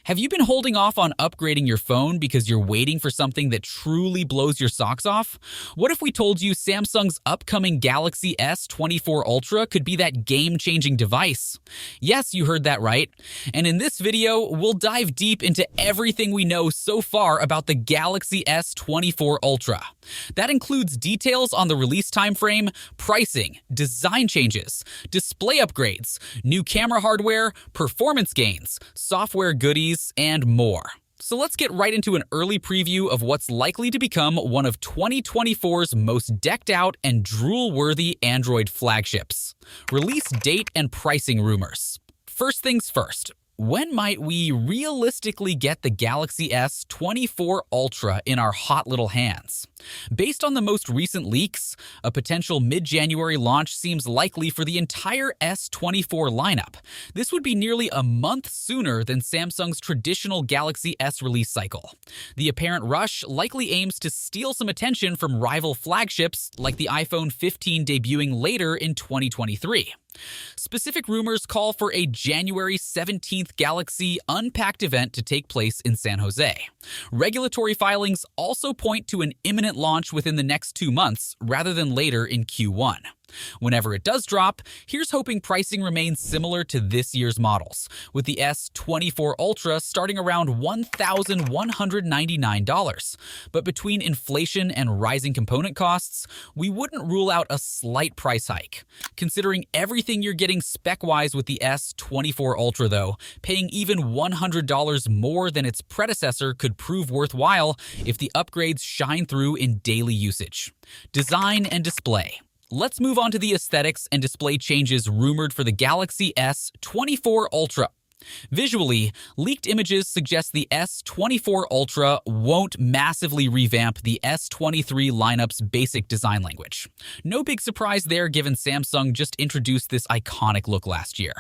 Have you been holding off on upgrading your phone because you're waiting for something that truly blows your socks off? What if we told you Samsung's upcoming Galaxy S24 Ultra could be that game-changing device? Yes, you heard that right. And in this video, we'll dive deep into everything we know so far about the Galaxy S24 Ultra. That includes details on the release timeframe, pricing, design changes, display upgrades, new camera hardware, performance gains, software goodies, and more. So let's get right into an early preview of what's likely to become one of 2024's most decked out and drool-worthy Android flagships. Release date and pricing rumors. First things first. When might we realistically get the Galaxy S24 Ultra in our hot little hands? Based on the most recent leaks, a potential mid-January launch seems likely for the entire S24 lineup. This would be nearly a month sooner than Samsung's traditional Galaxy S release cycle. The apparent rush likely aims to steal some attention from rival flagships like the iPhone 15 debuting later in 2023. Specific rumors call for a January 17th Galaxy Unpacked event to take place in San Jose. Regulatory filings also point to an imminent launch within the next 2 months, rather than later in Q1. Whenever it does drop, here's hoping pricing remains similar to this year's models, with the S24 Ultra starting around $1,199. But between inflation and rising component costs, we wouldn't rule out a slight price hike. Considering everything you're getting spec-wise with the S24 Ultra though, paying even $100 more than its predecessor could prove worthwhile if the upgrades shine through in daily usage. Design and display. Let's move on to the aesthetics and display changes rumored for the Galaxy S24 Ultra. Visually, leaked images suggest the S24 Ultra won't massively revamp the S23 lineup's basic design language. No big surprise there given Samsung just introduced this iconic look last year.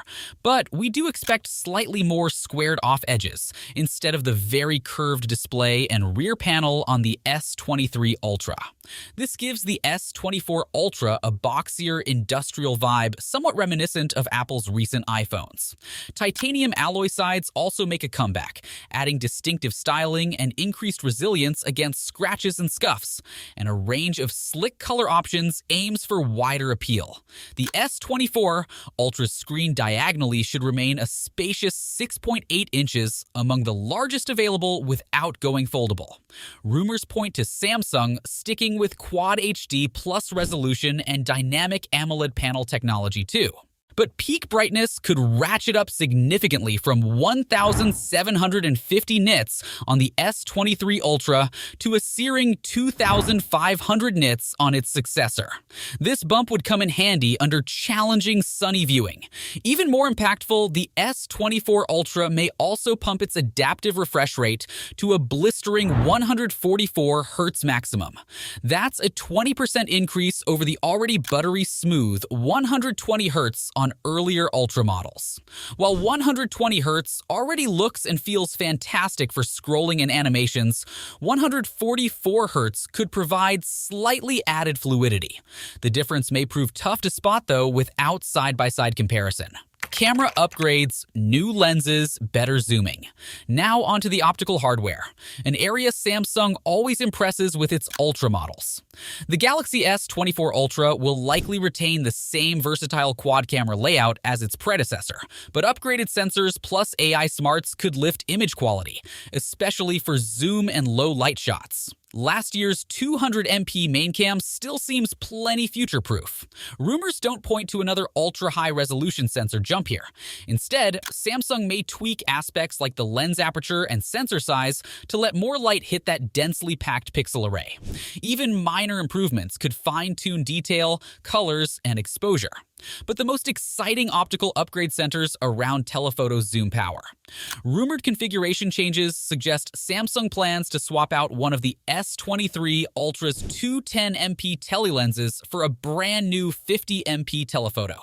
But we do expect slightly more squared off edges, instead of the very curved display and rear panel on the S23 Ultra. This gives the S24 Ultra a boxier industrial vibe somewhat reminiscent of Apple's recent iPhones. Titanium alloy sides also make a comeback, adding distinctive styling and increased resilience against scratches and scuffs, and a range of slick color options aims for wider appeal. The S24 Ultra's screen diagonally should remain a spacious 6.8 inches, among the largest available without going foldable. Rumors point to Samsung sticking with Quad HD plus resolution and dynamic AMOLED panel technology too. But peak brightness could ratchet up significantly from 1,750 nits on the S23 Ultra to a searing 2,500 nits on its successor. This bump would come in handy under challenging sunny viewing. Even more impactful, the S24 Ultra may also pump its adaptive refresh rate to a blistering 144 Hz maximum. That's a 20% increase over the already buttery smooth 120 Hz on earlier Ultra models. While 120 Hz already looks and feels fantastic for scrolling and animations, 144 Hz could provide slightly added fluidity. The difference may prove tough to spot though without side-by-side comparison. Camera upgrades, new lenses, better zooming. Now onto the optical hardware, an area Samsung always impresses with its Ultra models. The Galaxy S24 Ultra will likely retain the same versatile quad camera layout as its predecessor, but upgraded sensors plus AI smarts could lift image quality, especially for zoom and low light shots. Last year's 200MP main cam still seems plenty future-proof. Rumors don't point to another ultra-high resolution sensor jump here. Instead, Samsung may tweak aspects like the lens aperture and sensor size to let more light hit that densely packed pixel array. Even minor improvements could fine-tune detail, colors, and exposure. But the most exciting optical upgrade centers around telephoto zoom power. Rumored configuration changes suggest Samsung plans to swap out one of the S23 Ultra's 210MP telelenses for a brand new 50MP telephoto.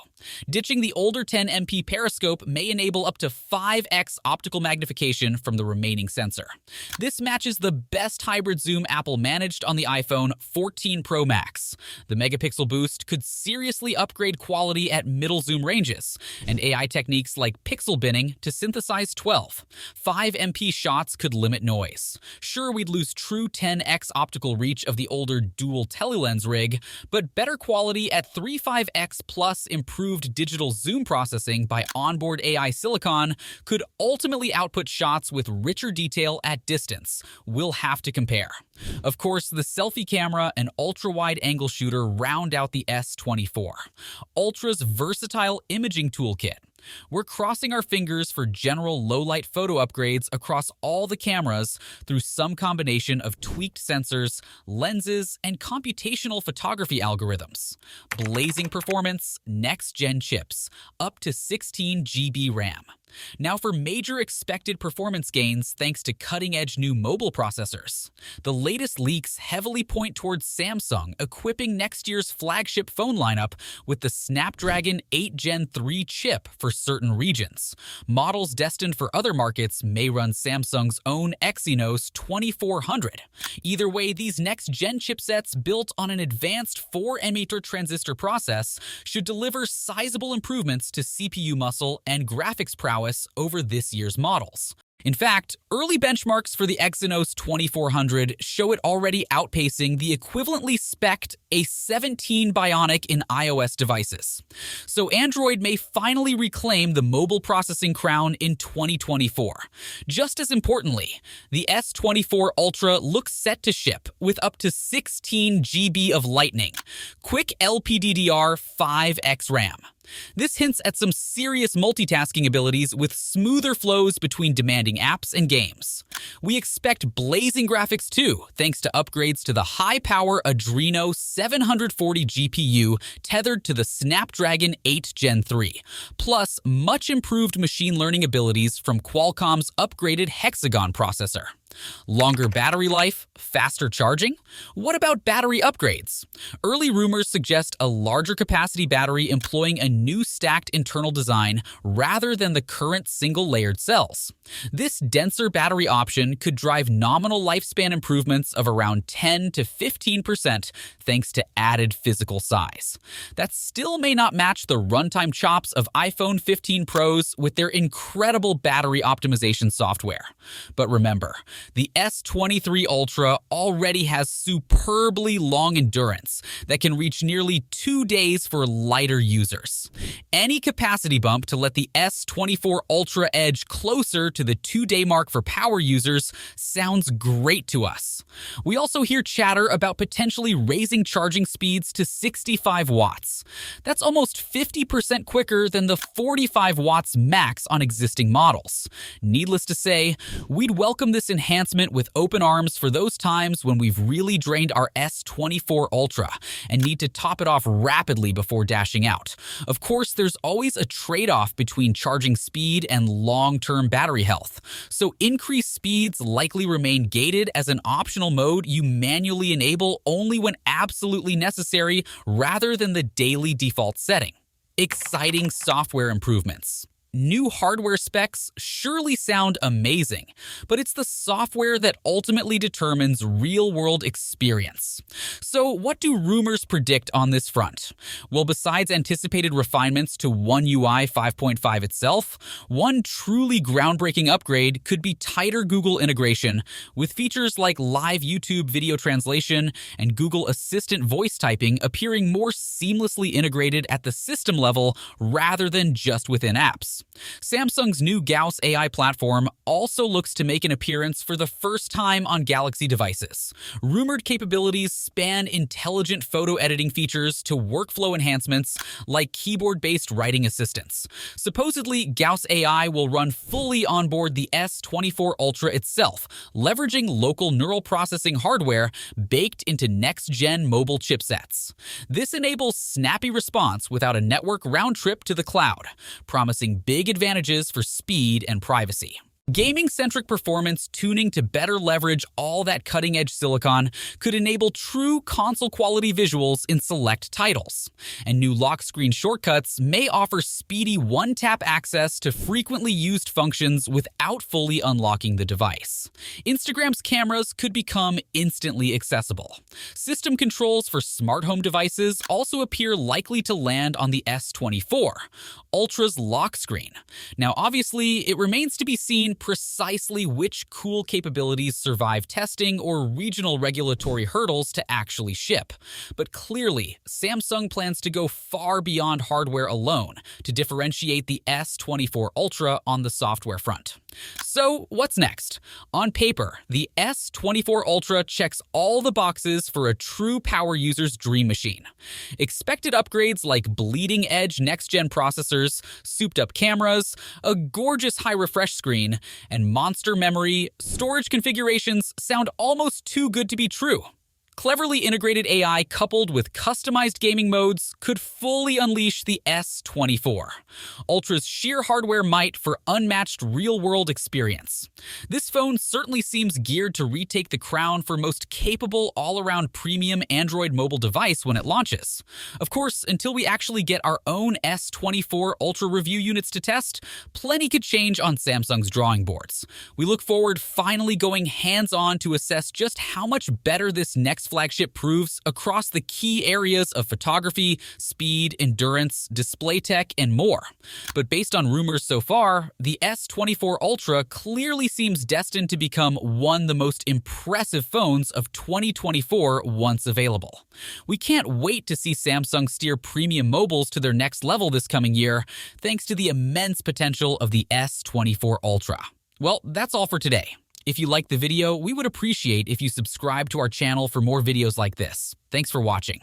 Ditching the older 10MP periscope may enable up to 5x optical magnification from the remaining sensor. This matches the best hybrid zoom Apple managed on the iPhone 14 Pro Max. The megapixel boost could seriously upgrade quality at middle zoom ranges, and AI techniques like pixel binning to synthesize 12. 5MP shots could limit noise. Sure, we'd lose true 10x optical reach of the older dual telelens rig, but better quality at 35x plus improved digital zoom processing by onboard AI silicon could ultimately output shots with richer detail at distance. We'll have to compare. Of course, the selfie camera and ultra-wide angle shooter round out the S24. Ultra's versatile imaging toolkit. We're crossing our fingers for general low-light photo upgrades across all the cameras through some combination of tweaked sensors, lenses, and computational photography algorithms. Blazing performance, next-gen chips, up to 16 GB RAM. Now for major expected performance gains thanks to cutting-edge new mobile processors. The latest leaks heavily point towards Samsung equipping next year's flagship phone lineup with the Snapdragon 8 Gen 3 chip for certain regions. Models destined for other markets may run Samsung's own Exynos 2400. Either way, these next-gen chipsets built on an advanced 4-emitter transistor process should deliver sizable improvements to CPU muscle and graphics prowess over this year's models. In fact, early benchmarks for the Exynos 2400 show it already outpacing the equivalently spec'd A17 Bionic in iOS devices. So Android may finally reclaim the mobile processing crown in 2024. Just as importantly, the S24 Ultra looks set to ship with up to 16 GB of Lightning, quick LPDDR 5x RAM. This hints at some serious multitasking abilities with smoother flows between demanding apps and games. We expect blazing graphics too, thanks to upgrades to the high-power Adreno 740 GPU tethered to the Snapdragon 8 Gen 3, plus much improved machine learning abilities from Qualcomm's upgraded Hexagon processor. Longer battery life, faster charging? What about battery upgrades? Early rumors suggest a larger capacity battery employing a new stacked internal design rather than the current single-layered cells. This denser battery option could drive nominal lifespan improvements of around 10 to 15% thanks to added physical size. That still may not match the runtime chops of iPhone 15 Pros with their incredible battery optimization software. But remember, the S23 Ultra already has superbly long endurance that can reach nearly 2 days for lighter users. Any capacity bump to let the S24 Ultra edge closer to the 2-day mark for power users sounds great to us. We also hear chatter about potentially raising charging speeds to 65 watts. That's almost 50% quicker than the 45 watts max on existing models. Needless to say, we'd welcome this enhancement with open arms for those times when we've really drained our S24 Ultra and need to top it off rapidly before dashing out. Of course, there's always a trade-off between charging speed and long-term battery health, so increased speeds likely remain gated as an optional mode you manually enable only when absolutely necessary rather than the daily default setting. Exciting software improvements. New hardware specs surely sound amazing, but it's the software that ultimately determines real-world experience. So what do rumors predict on this front? Well, besides anticipated refinements to One UI 5.5 itself, one truly groundbreaking upgrade could be tighter Google integration, with features like live YouTube video translation and Google Assistant voice typing appearing more seamlessly integrated at the system level rather than just within apps. Samsung's new Gauss AI platform also looks to make an appearance for the first time on Galaxy devices. Rumored capabilities span intelligent photo editing features to workflow enhancements like keyboard-based writing assistants. Supposedly, Gauss AI will run fully on board the S24 Ultra itself, leveraging local neural processing hardware baked into next-gen mobile chipsets. This enables snappy response without a network round trip to the cloud, promising big advantages for speed and privacy. Gaming-centric performance tuning to better leverage all that cutting-edge silicon could enable true console-quality visuals in select titles. And new lock screen shortcuts may offer speedy one-tap access to frequently used functions without fully unlocking the device. Instagram's cameras could become instantly accessible. System controls for smart home devices also appear likely to land on the S24, Ultra's lock screen. Now, obviously, it remains to be seen precisely which cool capabilities survive testing or regional regulatory hurdles to actually ship. But clearly, Samsung plans to go far beyond hardware alone to differentiate the S24 Ultra on the software front. So, what's next? On paper, the S24 Ultra checks all the boxes for a true power user's dream machine. Expected upgrades like bleeding-edge next-gen processors, souped-up cameras, a gorgeous high-refresh screen, and monster memory, storage configurations sound almost too good to be true. Cleverly integrated AI coupled with customized gaming modes could fully unleash the S24, Ultra's sheer hardware might for unmatched real-world experience. This phone certainly seems geared to retake the crown for most capable all-around premium Android mobile device when it launches. Of course, until we actually get our own S24 Ultra review units to test, plenty could change on Samsung's drawing boards. We look forward finally going hands-on to assess just how much better this next flagship proves across the key areas of photography, speed, endurance, display tech, and more. But based on rumors so far, the S24 Ultra clearly seems destined to become one of the most impressive phones of 2024 once available. We can't wait to see Samsung steer premium mobiles to their next level this coming year, thanks to the immense potential of the S24 Ultra. Well, that's all for today. If you liked the video, we would appreciate if you subscribe to our channel for more videos like this. Thanks for watching.